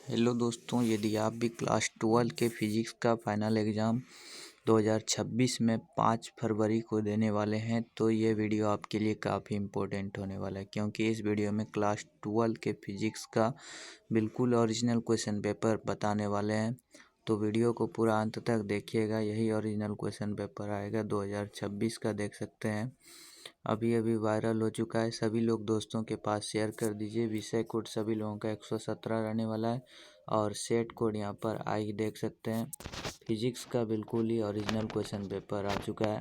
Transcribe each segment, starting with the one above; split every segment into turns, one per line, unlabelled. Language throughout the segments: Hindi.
हेलो दोस्तों, यदि आप भी क्लास 12 के फिजिक्स का फाइनल एग्ज़ाम 2026 में 5 फरवरी को देने वाले हैं तो ये वीडियो आपके लिए काफ़ी इम्पोर्टेंट होने वाला है, क्योंकि इस वीडियो में क्लास 12 के फिजिक्स का बिल्कुल ओरिजिनल क्वेश्चन पेपर बताने वाले हैं। तो वीडियो को पूरा अंत तक देखिएगा, यही ओरिजिनल क्वेश्चन पेपर आएगा 2026 का, देख सकते हैं। अभी अभी वायरल हो चुका है, सभी लोग दोस्तों के पास शेयर कर दीजिए। विषय कोड सभी लोगों का 117 रहने वाला है और सेट कोड यहाँ पर आई देख सकते हैं। फिजिक्स का बिल्कुल ही ओरिजिनल क्वेश्चन पेपर आ चुका है।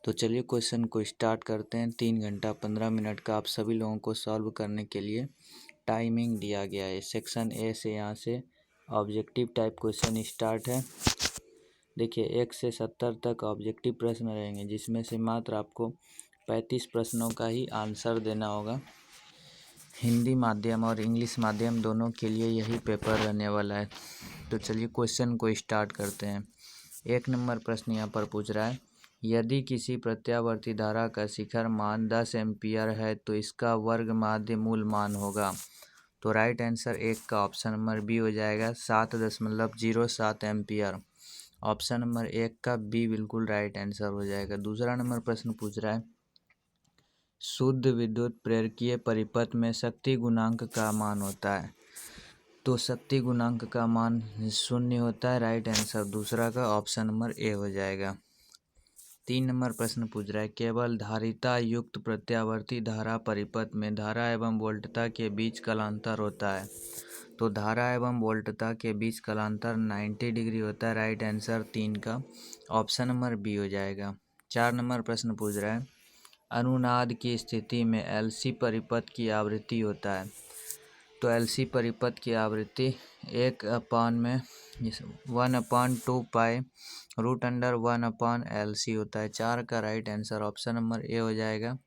तो चलिए क्वेश्चन को स्टार्ट करते हैं। 3 घंटा 15 मिनट का आप सभी लोगों को सॉल्व करने के लिए टाइमिंग दिया गया है। सेक्शन ए से यहाँ से ऑब्जेक्टिव टाइप क्वेश्चन स्टार्ट है। देखिए 1 से 70 तक ऑब्जेक्टिव प्रश्न रहेंगे, जिसमें से मात्र आपको 35 प्रश्नों का ही आंसर देना होगा। हिंदी माध्यम और इंग्लिश माध्यम दोनों के लिए यही पेपर रहने वाला है। तो चलिए क्वेश्चन को स्टार्ट करते हैं। 1 नंबर प्रश्न यहाँ पर पूछ रहा है, यदि किसी प्रत्यावर्ती धारा का शिखर मान 10 एम्पियर है तो इसका वर्ग माध्य मूल मान होगा। तो राइट आंसर 1 का ऑप्शन नंबर बी हो जाएगा, 7.07 एम्पियर। ऑप्शन नंबर 1 का बी बिल्कुल राइट आंसर हो जाएगा। दूसरा नंबर प्रश्न पूछ रहा है, शुद्ध विद्युत प्रेरकीय परिपथ में शक्ति गुणांक का मान होता है। तो शक्ति गुणांक का मान 0 होता है। राइट आंसर दूसरा का ऑप्शन नंबर ए हो जाएगा। 3 नंबर प्रश्न पूछ रहा है, केवल धारिता युक्त प्रत्यावर्ती धारा परिपथ में धारा एवं वोल्टता के बीच कलांतर होता है। तो धारा एवं वोल्टता के बीच कलांतर 90 डिग्री होता है। राइट आंसर 3 का ऑप्शन नंबर बी हो जाएगा। 4 नंबर प्रश्न पूछ रहा है, अनुनाद की स्थिति में एलसी परिपथ की आवृत्ति होता है। तो एलसी परिपथ की आवृत्ति 1/2 पाई √1/LC होता है। 4 का राइट आंसर ऑप्शन नंबर ए हो जाएगा।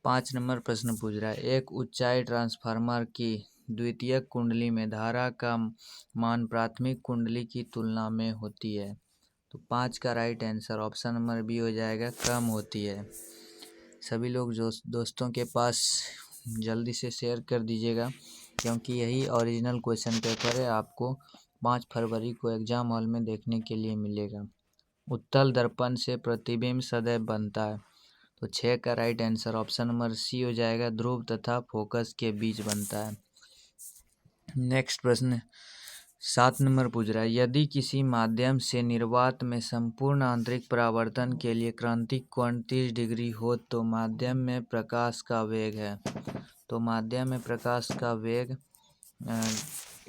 5 नंबर प्रश्न पूछ रहा है, एक ऊंचाई ट्रांसफार्मर की द्वितीयक कुंडली में धारा का मान प्राथमिक कुंडली की तुलना में होती है। तो 5 का right answer option number B हो जाएगा, कम होती है। सभी लोग जो दोस्तों के पास जल्दी से शेयर कर दीजिएगा, क्योंकि यही ओरिजिनल क्वेश्चन पेपर है, आपको 5 फरवरी को एग्ज़ाम हॉल में देखने के लिए मिलेगा। उत्तल दर्पण से प्रतिबिंब सदैव बनता है। तो 6 का right answer option number C हो जाएगा, ध्रुव तथा फोकस के बीच बनता है। नेक्स्ट प्रश्न 7 नंबर पूछ रहा है, यदि किसी माध्यम से निर्वात में संपूर्ण आंतरिक परावर्तन के लिए क्रांतिक कोण 30 डिग्री हो तो माध्यम में प्रकाश का वेग है। तो माध्यम में प्रकाश का वेग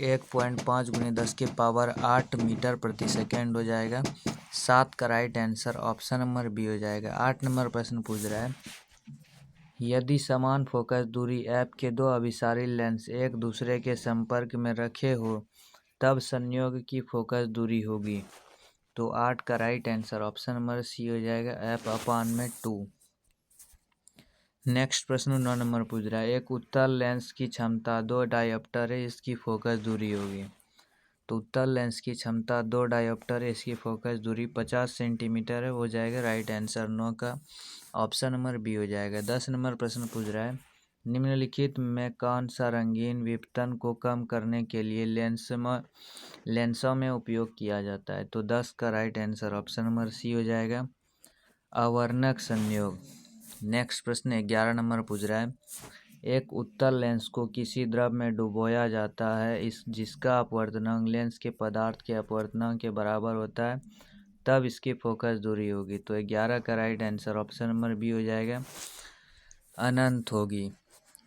1.5 × 10⁸ मीटर प्रति सेकेंड हो जाएगा। 7 का right answer option number B हो जाएगा। 8 नंबर प्रश्न पूछ रहा है, यदि समान फोकस दूरी एफ के दो अभिसारी लेंस एक दूसरे के संपर्क में रखे हो तब संयोग की फोकस दूरी होगी। तो 8 का right answer option number C हो जाएगा, f/2। नेक्स्ट प्रश्न 9 नंबर पूछ रहा है, एक उत्तल लेंस की क्षमता 2 डायोप्टर है, इसकी फोकस दूरी होगी। तो उत्तल लेंस की क्षमता 2 डायोप्टर है, इसकी फोकस दूरी 50 सेंटीमीटर है, हो जाएगा राइट आंसर 9 का ऑप्शन नंबर बी हो जाएगा। 10 नंबर प्रश्न पूछ रहा है, निम्नलिखित में कौन सा रंगीन विपतन को कम करने के लिए लेंसों में उपयोग किया जाता है। तो 10 का right answer option number C हो जाएगा, अवर्णक संयोग। नेक्स्ट प्रश्न 11 नंबर पूछ रहा है, एक उत्तल लेंस को किसी द्रव में डुबोया जाता है जिसका अपवर्तनांक लेंस के पदार्थ के अपवर्तनांक के बराबर होता है, तब इसकी फोकस दूरी होगी। तो 11 का right answer option number B हो जाएगा, अनंत होगी।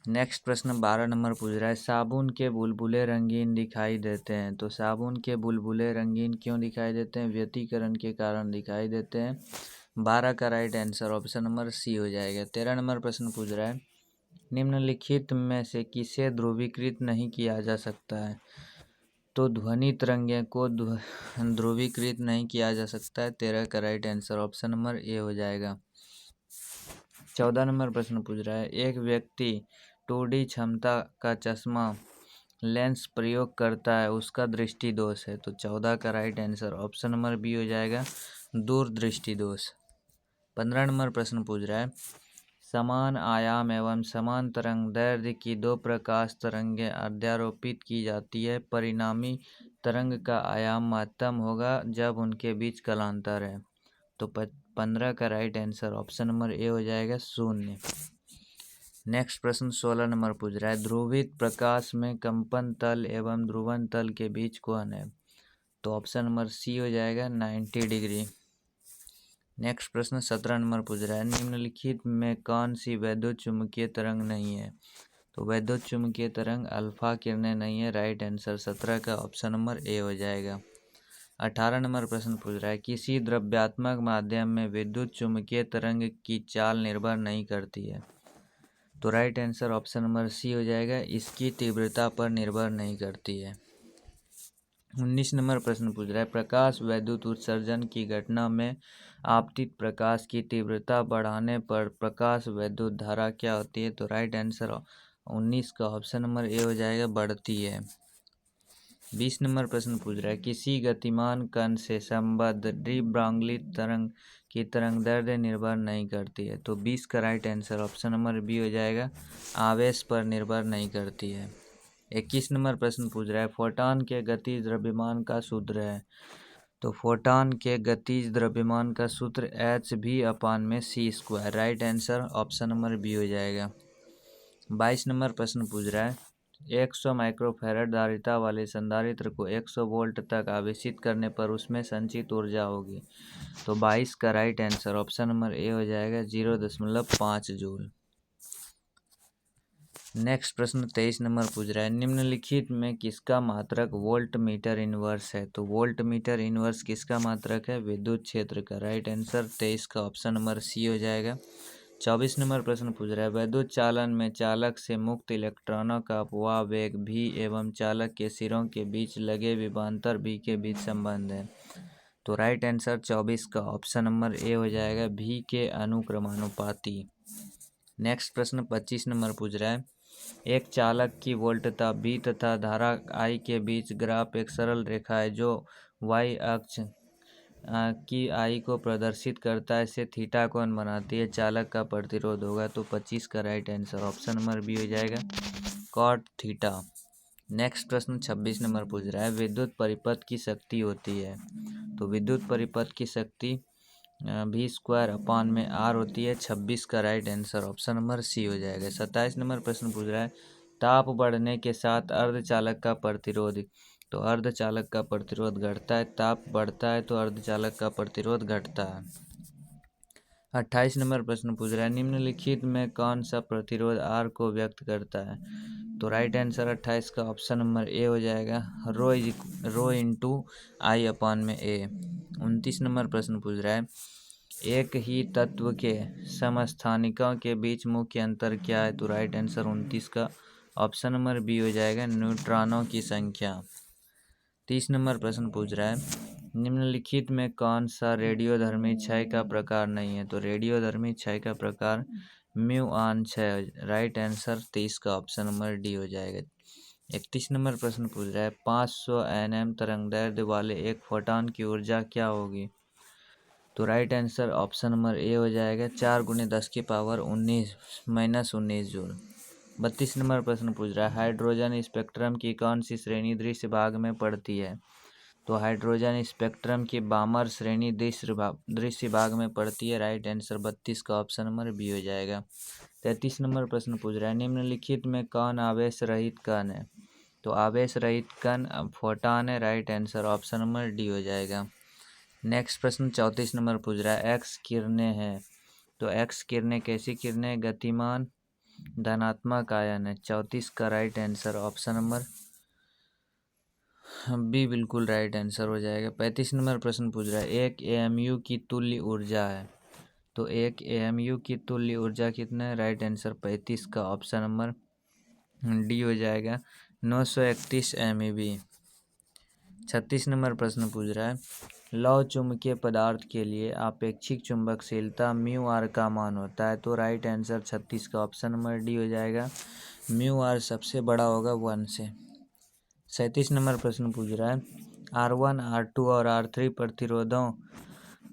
नेक्स्ट प्रश्न 12 नंबर पूछ रहा है, साबुन के बुलबुले रंगीन दिखाई देते हैं। तो साबुन के बुलबुले रंगीन क्यों दिखाई देते हैं? व्यतिकरण के कारण दिखाई देते हैं। 12 का right answer option number C हो जाएगा। 13 नंबर प्रश्न पूछ रहा है, निम्नलिखित में से किसे ध्रुवीकृत नहीं किया जा सकता है। तो ध्वनि तरंगें को ध्रुवीकृत नहीं किया जा सकता है। 13 का राइट आंसर ऑप्शन नंबर ए हो जाएगा। 14 नंबर प्रश्न पूछ रहा है, एक व्यक्ति 2D क्षमता का चश्मा लेंस प्रयोग करता है, उसका दृष्टि दोष है। तो 14 का right answer option number B हो जाएगा, दूरदृष्टि दोष। 15 नंबर प्रश्न पूछ रहा है, समान आयाम एवं समान तरंग दैर्ध्य की दो प्रकाश तरंगें अध्यारोपित की जाती है। परिणामी तरंग का आयाम महत्तम होगा जब उनके बीच कालांतर है। तो 15 का राइट आंसर ऑप्शन नंबर ए हो जाएगा 0। नेक्स्ट प्रश्न 16 नंबर पूछ रहा है, ध्रुवित प्रकाश में कंपन तल एवं ध्रुवन तल के बीच कौन है? तो ऑप्शन नंबर सी हो जाएगा 90 डिग्री। नेक्स्ट प्रश्न 17 नंबर पूछ रहा है, निम्नलिखित में कौन सी वैद्युत चुंबकीय तरंग नहीं है? तो वैद्युत चुंबकीय तरंग अल्फा किरणें नहीं है। राइट आंसर 17 का ऑप्शन नंबर ए हो जाएगा। 18 नंबर प्रश्न पूछ रहा है, किसी द्रव्यात्मक माध्यम में विद्युत चुंबकीय तरंग की चाल निर्भर नहीं करती है। तो right answer option number C हो जाएगा, इसकी तीव्रता पर निर्भर नहीं करती है। 19 नंबर प्रश्न पूछ रहा है, प्रकाश वैद्युत उत्सर्जन की घटना में आपतित प्रकाश की तीव्रता बढ़ाने पर प्रकाश वैद्युत धारा क्या होती है? तो राइट आंसर 19 का ऑप्शन नंबर ए हो जाएगा, बढ़ती है। 20 नंबर प्रश्न पूछ रहा है, किसी गतिमान कण से संबद्ध द्विब्रांगलित तरंग की तरंग दैर्ध्य निर्भर नहीं करती है। तो 20 का right answer option number B हो जाएगा, आवेश पर निर्भर नहीं करती है। 21 नंबर प्रश्न पूछ रहा है, फोटॉन के गतिज द्रव्यमान का सूत्र है। तो फोटॉन के गतिज द्रव्यमान का सूत्र h/c²। Right answer option number B हो जाएगा। 22 नंबर प्रश्न पूछ रहा है, 100 माइक्रोफैराड धारिता वाले संधारित्र को 100 वोल्ट तक आवेशित करने पर उसमें संचित ऊर्जा होगी। तो 22 का राइट आंसर ऑप्शन नंबर ए हो जाएगा, 0.5 जूल। नेक्स्ट प्रश्न 23 नंबर पूछ रहा है, निम्नलिखित में किसका मात्रक वोल्ट मीटर इनवर्स है? तो वोल्ट मीटर इनवर्स किसका मात्रक है? विद्युत क्षेत्र का। राइट आंसर 23 का ऑप्शन नंबर सी हो जाएगा। 24 नंबर प्रश्न पूछ रहा है, वैद्युत चालन में चालक से मुक्त इलेक्ट्रॉनों का अपवाह वेग v एवं चालक के सिरों के बीच लगे विभवांतर v के बीच संबंध है। तो राइट आंसर 24 का ऑप्शन नंबर ए हो जाएगा, v के अनुक्रमानुपाती। नेक्स्ट प्रश्न 25 नंबर पूछ रहा है, एक चालक की वोल्टता V तथा धारा I के बीच ग्राफ एक सरल रेखा है जो y अक्ष की I को प्रदर्शित करता है। इसे थीटा कोण बनाती है। चालक का प्रतिरोध होगा। तो 25 का right answer option number B हो जाएगा, कॉट थीटा। नेक्स्ट प्रश्न 26 नंबर पूछ रहा है, विद्युत परिपथ की शक्ति होती है। तो विद्युत परिपथ की शक्ति V²/R होती है। 26 का right answer option number C हो जाएगा। 27 नंबर प्रश्न पूछ रहा है, ताप बढ़ने के साथ अर्धचालक का प्रतिरोध। तो अर्धचालक का प्रतिरोध घटता है, ताप बढ़ता है तो अर्धचालक का प्रतिरोध घटता है। 28 नंबर प्रश्न पूछ रहा है, निम्नलिखित में कौन सा प्रतिरोध R को व्यक्त करता है? तो राइट आंसर 28 का ऑप्शन नंबर ए हो जाएगा, रो इंटू I/A। 29 नंबर प्रश्न पूछ रहा है, एक ही तत्व के समस्थानिकों के बीच मुख्य अंतर क्या है? तो राइट आंसर 29 का ऑप्शन नंबर बी हो जाएगा, न्यूट्रॉनों की संख्या। 30 नंबर प्रश्न पूछ रहा है, निम्नलिखित में कौन सा रेडियोधर्मी क्षय का प्रकार नहीं है? तो रेडियोधर्मी क्षय का प्रकार म्यूऑन क्षय। राइट आंसर 23 का ऑप्शन नंबर डी हो जाएगा। 31 नंबर प्रश्न पूछ रहा है, 500 nm तरंगदैर्ध्य वाले एक फोटॉन की ऊर्जा क्या होगी? तो राइट आंसर ऑप्शन नंबर ए हो जाएगा, 4 × 10⁻19 जूल। 32 नंबर प्रश्न पूछ रहा है, हाइड्रोजन स्पेक्ट्रम की कौन सी श्रेणी दृश्य भाग में पड़ती है? तो हाइड्रोजन स्पेक्ट्रम की बामर श्रेणी दृश्य भाग में पड़ती है। राइट आंसर 32 का ऑप्शन नंबर बी हो जाएगा। 33 नंबर प्रश्न पूछ रहा है, निम्नलिखित में कौन आवेश रहित कण है? तो आवेश रहित कण फोटॉन है। Right answer option number D हो जाएगा। नेक्स्ट प्रश्न 34 नंबर पूछ रहा है, एक्स किरणें हैं। तो एक्स किरणें कैसी किरणें? गतिमान धनात्मक आयन है। 34 का right answer option number B बिल्कुल राइट आंसर हो जाएगा। 35 नंबर प्रश्न पूछ रहा है, एक AMU की तुल्य ऊर्जा है। तो एक AMU की तुल्य ऊर्जा कितना है? राइट आंसर 35 का ऑप्शन नंबर डी हो जाएगा, 931 MeV। 36 नंबर प्रश्न पूछ रहा है, लौह चुंबकीय पदार्थ के लिए आपेक्षिक चुंबकशीलता μR का मान होता है। तो राइट आंसर 36 का ऑप्शन नंबर डी हो जाएगा, μR सबसे बड़ा होगा 1 से। 37 नंबर प्रश्न पूछ रहा है, R1 R2 और R3 प्रतिरोधों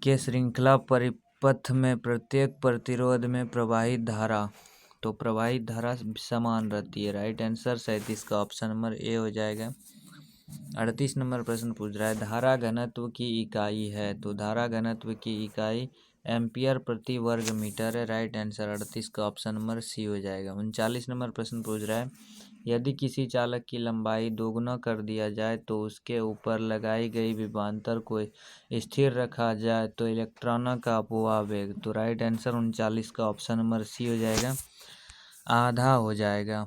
के श्रृंखला पथ में प्रत्येक प्रतिरोध में प्रवाहित धारा, तो प्रवाहित धारा समान रहती है। राइट आंसर 37 का ऑप्शन नंबर ए हो जाएगा। 38 नंबर प्रश्न पूछ रहा है धारा घनत्व की इकाई है, तो धारा घनत्व की इकाई एम्पियर प्रति वर्ग मीटर है। राइट आंसर 38 का ऑप्शन नंबर सी हो जाएगा। 39 नंबर प्रश्न पूछ रहा है यदि किसी चालक की लंबाई दोगुना कर दिया जाए तो उसके ऊपर लगाई गई विभवांतर को स्थिर रखा जाए तो इलेक्ट्रॉनों का अपव्यय वेग, तो राइट आंसर 39 का ऑप्शन नंबर सी हो जाएगा, आधा हो जाएगा।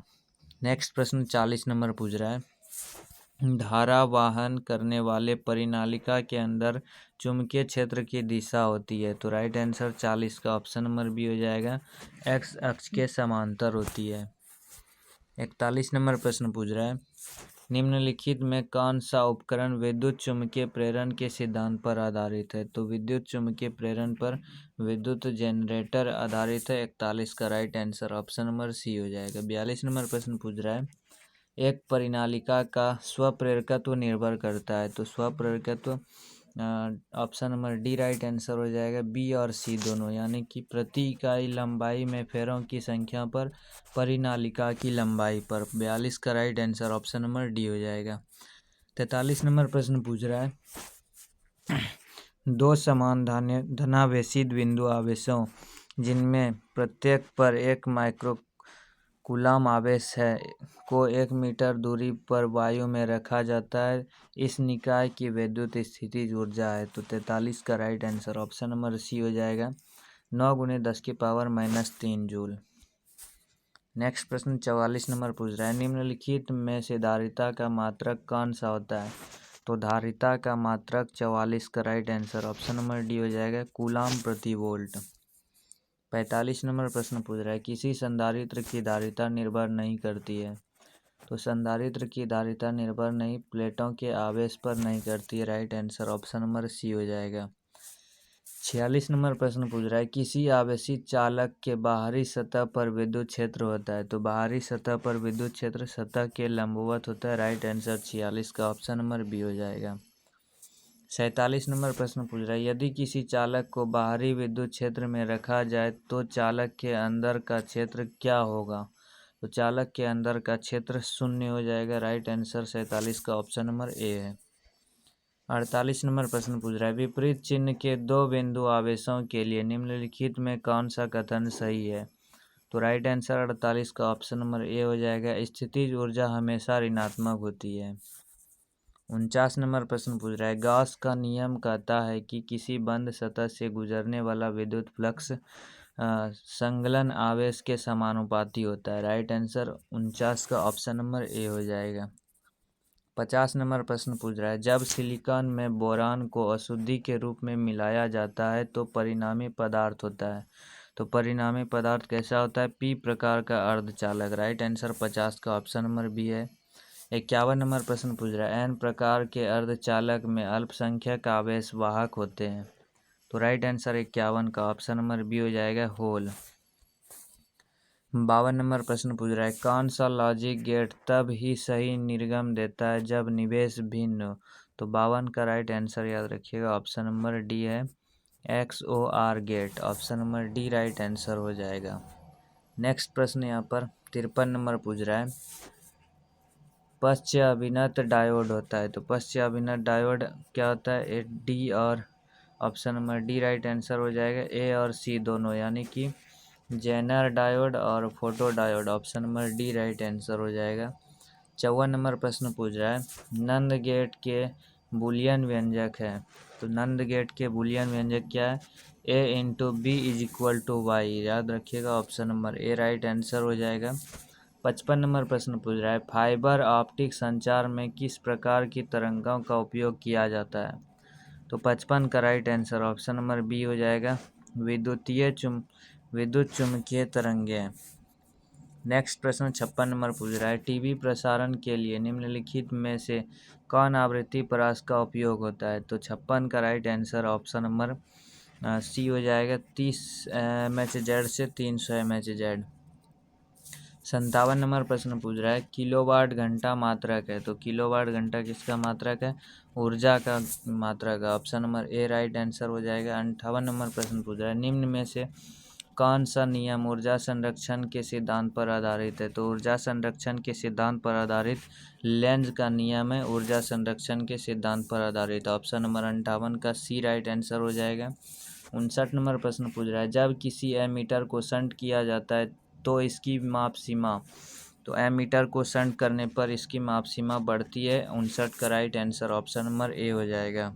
नेक्स्ट प्रश्न 40 नंबर पूछ रहा है धारा वाहन करने वाले परिनालिका के अंदर चुंबकीय क्षेत्र की दिशा होती है, तो राइट आंसर 40 का ऑप्शन नंबर बी हो जाएगा, एक्स अक्ष के समांतर होती है। 41 नंबर प्रश्न पूछ रहा है निम्नलिखित में कौन सा उपकरण विद्युत चुम्बकीय प्रेरण के सिद्धांत पर आधारित है, तो विद्युत चुम्बकीय प्रेरण पर विद्युत जनरेटर आधारित है। 41 का right answer option number C हो जाएगा। 42 नंबर प्रश्न पूछ रहा है एक परिनालिका का स्वप्रेरकत्व निर्भर करता है, तो स्वप्रेरकत्व option number D right answer हो जाएगा। बी और सी दोनों, यानी कि प्रति इकाई लंबाई में फेरों की संख्या पर, परिनालिका की लंबाई पर। 42 का right answer option number D हो जाएगा। 43 नंबर प्रश्न पूछ रहा है दो समान धनावेशित बिंदु आवेशों जिनमें प्रत्येक पर 1 माइक्रो कूलम आवेश है को 1 मीटर दूरी पर वायु में रखा जाता है, इस निकाय की विद्युत स्थितिज ऊर्जा है, तो 43 का right answer option number C हो जाएगा, 9 × 10⁻³ जूल। नेक्स्ट प्रश्न 44 नंबर पूछ रहा है निम्नलिखित में से धारिता का मात्रक कौन सा होता है, तो धारिता का मात्रक 44 का right answer option number D हो जाएगा, कूलम प्रति वोल्ट। 45 नंबर प्रश्न पूछ रहा है किसी संधारित्र की धारिता निर्भर नहीं करती है, तो संधारित्र की धारिता निर्भर नहीं प्लेटों के आवेश पर नहीं करती है। Right answer option number C हो जाएगा। 46 नंबर प्रश्न पूछ रहा है किसी आवेशित चालक के बाहरी सतह पर विद्युत क्षेत्र होता है, तो बाहरी सतह पर विद्युत क्षेत्र सतह के लंबवत होता है। राइट आंसर 46 का ऑप्शन नंबर बी हो जाएगा। 47 नंबर प्रश्न पूछ रहा है यदि किसी चालक को बाहरी विद्युत क्षेत्र में रखा जाए तो चालक के अंदर का क्षेत्र क्या होगा, तो चालक के अंदर का क्षेत्र 0 हो जाएगा। राइट आंसर 47 का ऑप्शन नंबर ए है। 48 नंबर प्रश्न पूछ रहा है विपरीत चिन्ह के 2 बिंदु आवेशों के लिए निम्नलिखित में कौन सा कथन सही है, तो राइट आंसर 48 का ऑप्शन नंबर ए हो जाएगा, स्थितिज ऊर्जा हमेशा ऋणात्मक होती है। 49 नंबर प्रश्न पूछ रहा है गॉस का नियम कहता है कि किसी बंद सतह से गुजरने वाला विद्युत फ्लक्स संलग्न आवेश के समानुपाती होता है। राइट आंसर 49 का ऑप्शन नंबर ए हो जाएगा। 50 नंबर प्रश्न पूछ रहा है जब सिलिकॉन में बोरान को अशुद्धि के रूप में मिलाया जाता है तो परिणामी पदार्थ होता है, तो परिणामी पदार्थ कैसा होता है, पी प्रकार का अर्धचालक। राइट आंसर 50 का ऑप्शन नंबर बी है। 51 नंबर प्रश्न पूछ रहा है एन प्रकार के अर्धचालक में अल्पसंख्यक आवेश वाहक होते हैं, तो राइट आंसर 51 का ऑप्शन नंबर बी हो जाएगा, होल। 52 नंबर प्रश्न पूछ रहा है कौन सा लॉजिक गेट तब ही सही निर्गम देता है जब निवेश भिन्न हो, तो 52 का राइट आंसर याद रखिएगा ऑप्शन नंबर डी है, XOR gate. Option number D right answer हो जाएगा। नेक्स्ट प्रश्न यहाँ पर 53 नंबर पूछ रहा है पश्च अभिनत डायोड होता है, तो पश्च अभिनत डायोड क्या होता है, ए डी और option number D right answer हो जाएगा, ए और सी दोनों, यानी कि जेनर डायोड और photo diode. Option number D right answer हो जाएगा। 54 नंबर प्रश्न पूछ रहा है नंद गेट के बूलियन व्यंजक है, तो नंद गेट के बूलियन व्यंजक क्या है, A × B = Y। याद रखिएगा option number A right answer हो जाएगा। 55 नंबर प्रश्न पूछ रहा है फाइबर ऑप्टिक संचार में किस प्रकार की तरंगों का उपयोग किया जाता है, तो 55 का right answer option number B हो जाएगा, विद्युत चुम्बकीय तरंगें। नेक्स्ट प्रश्न 56 नंबर पूछ रहा है टीवी प्रसारण के लिए निम्नलिखित में से कौन आवृत्ति परास का उपयोग होता है, तो 56 का right answer option number C हो जाएगा, 30 MHz से 300 MHz। 57 नंबर प्रश्न पूछ रहा है किलोवाट घंटा मात्रक है, तो किलोवाट घंटा किसका मात्रक है? ऊर्जा का मात्रक है। Option number A right answer हो जाएगा। 58 नंबर प्रश्न पूछ रहा है निम्न में से कौन सा नियम ऊर्जा संरक्षण के सिद्धांत पर आधारित है? तो ऊर्जा संरक्षण के सिद्धांत पर आधारित लेंज का नियम है ऊर्जा संरक्षण के सिद्धांत पर आधारित। ऑप्शन नंबर 58 का सी राइट आंसर हो जाएगा। 59 नंबर प्रश्न पूछ रहा है जब किसी एमीटर को शंट किया जाता है तो इसकी माप सीमा, तो एमीटर को शंट करने पर इसकी माप सीमा बढ़ती है। 59 का राइट आंसर ऑप्शन नंबर ए हो जाएगा।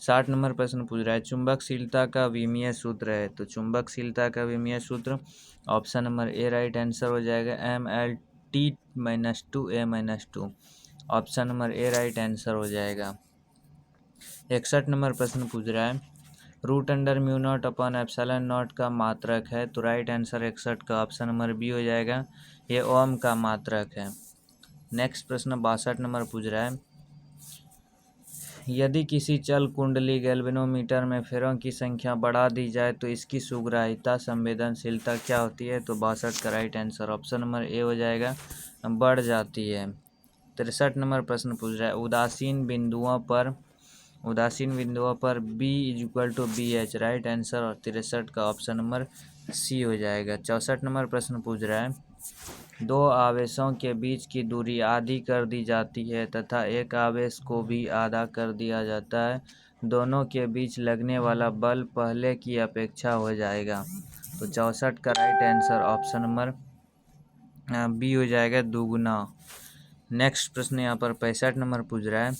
60 नंबर प्रश्न पूछ रहा है चुंबकशीलता का विमीय सूत्र है, तो चुंबकशीलता का विमीय सूत्र option number A right answer हो जाएगा। MLT-2A-2 option number A right answer हो जाएगा। 61 नंबर प्रश्न पूछ रहा है root under mu not upon epsilon not का मात्रक है, तो राइट आंसर 61 का ऑप्शन नंबर बी हो जाएगा। ये ओम का मात्रक है। नेक्स्ट प्रश्न 62 नंबर पूछ रहा है यदि किसी चल कुंडली गैल्वेनोमीटर में फेरों की संख्या बढ़ा दी जाए तो इसकी सुग्राह्यता संवेदनशीलता क्या होती है? तो 62 का राइट आंसर ऑप्शन नंबर ए हो जाएगा, बढ़ जाती है। 63 नंबर प्रश्न पूछ रहा है उदासीन बिंदुओं पर B = BH राइट आंसर और 63 का ऑप्शन नंबर सी हो जाएगा। 64 नंबर प्रश्न पूछ रहा है दो आवेशों के बीच की दूरी आधी कर दी जाती है तथा एक आवेश को भी आधा कर दिया जाता है, दोनों के बीच लगने वाला बल पहले की अपेक्षा हो जाएगा। तो 64 का right answer option number B हो जाएगा, दुगुना। नेक्स्ट प्रश्न यहाँ पर 65 नंबर पूछ रहा है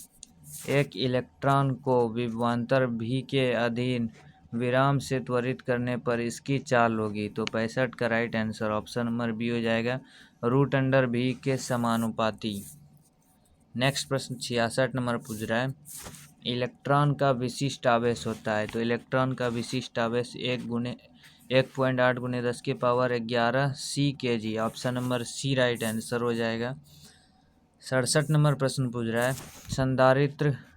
एक इलेक्ट्रॉन को विभवांतर V के अधीन विराम से त्वरित करने पर इसकी चाल होगी, तो 65 का right answer option number B हो जाएगा, रूट अंडर V के समानुपाती। नेक्स्ट प्रश्न 66 नंबर पूछ रहा है इलेक्ट्रॉन का विशिष्ट आवेश होता है, तो इलेक्ट्रॉन का विशिष्ट आवेश 1.8 × 10⁻11 C kg option number C right answer हो जाएगा। 67 नंबर प्रश्न पूछ रहा है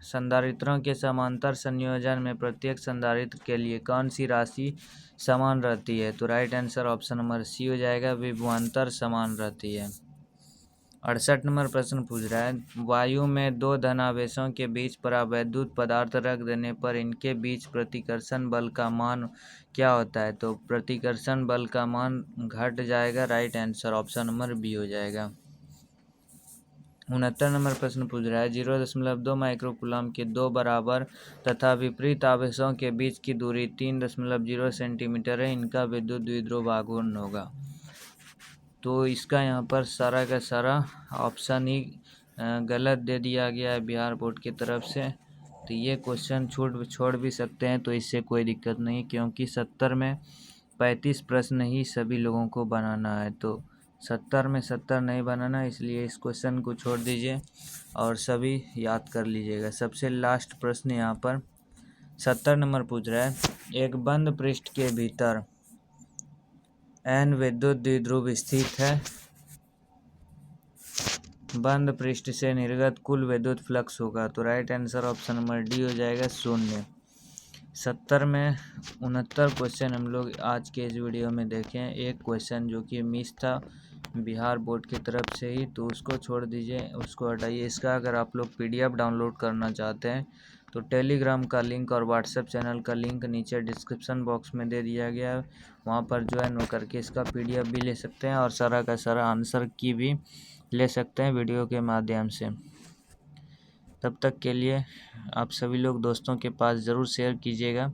संधारित्रों के समांतर संयोजन में प्रत्येक संधारित्र के लिए कौन सी राशि समान रहती है? तो right answer option number C हो जाएगा, विभवांतर समान रहती है। 68 नंबर प्रश्न पूछ रहा है वायु में दो धनावेशों के बीच परावैद्युत पदार्थ रख देने पर इनके बीच प्रतिकर्षण बल का मान क्या होता है? तो प्रतिकर्षण बल का मान घट जाएगा, right answer option number B हो जाएगा। 69 नंबर प्रश्न पूछ रहा है 0.2 माइक्रोकूलम के दो बराबर तथा विपरीत आवेशों के बीच की दूरी 3.0 सेंटीमीटर है, इनका विद्युत द्विध्रुव आघूर्ण होगा। तो इसका यहाँ पर सारा का सारा ऑप्शन ही गलत दे दिया गया है बिहार बोर्ड की तरफ से। तो ये क्वेश्चन छोड़ भी सकते हैं, तो इससे कोई दिक्कत नहीं, क्योंकि 70 में 35 प्रश्न ही सभी लोगों को बनाना है, तो 70 में 70 नहीं बनाना, इसलिए इस क्वेश्चन को छोड़ दीजिए और सभी याद कर लीजिएगा। सबसे लास्ट प्रश्न यहाँ पर 70 नंबर पूछ रहा है एक बंद पृष्ठ के भीतर N विद्युत द्विध्रुव स्थित है, बंद पृष्ठ से निर्गत कुल विद्युत फ्लक्स होगा, तो right answer option number D हो जाएगा, 0। 70 में 69 क्वेश्चन हम लोग आज के इस वीडियो में देखें। एक क्वेश्चन जो कि मिस था बिहार बोर्ड की तरफ से ही, तो उसको छोड़ दीजिए, उसको हटाइए। इसका अगर आप लोग PDF डाउनलोड करना चाहते हैं तो टेलीग्राम का लिंक और व्हाट्सएप चैनल का लिंक नीचे डिस्क्रिप्शन बॉक्स में दे दिया गया है, वहाँ पर ज्वाइन होकर के इसका PDF भी ले सकते हैं और सारा का सारा आंसर की भी ले सकते हैं वीडियो के माध्यम से। तब तक के लिए आप सभी लोग दोस्तों के पास ज़रूर शेयर कीजिएगा।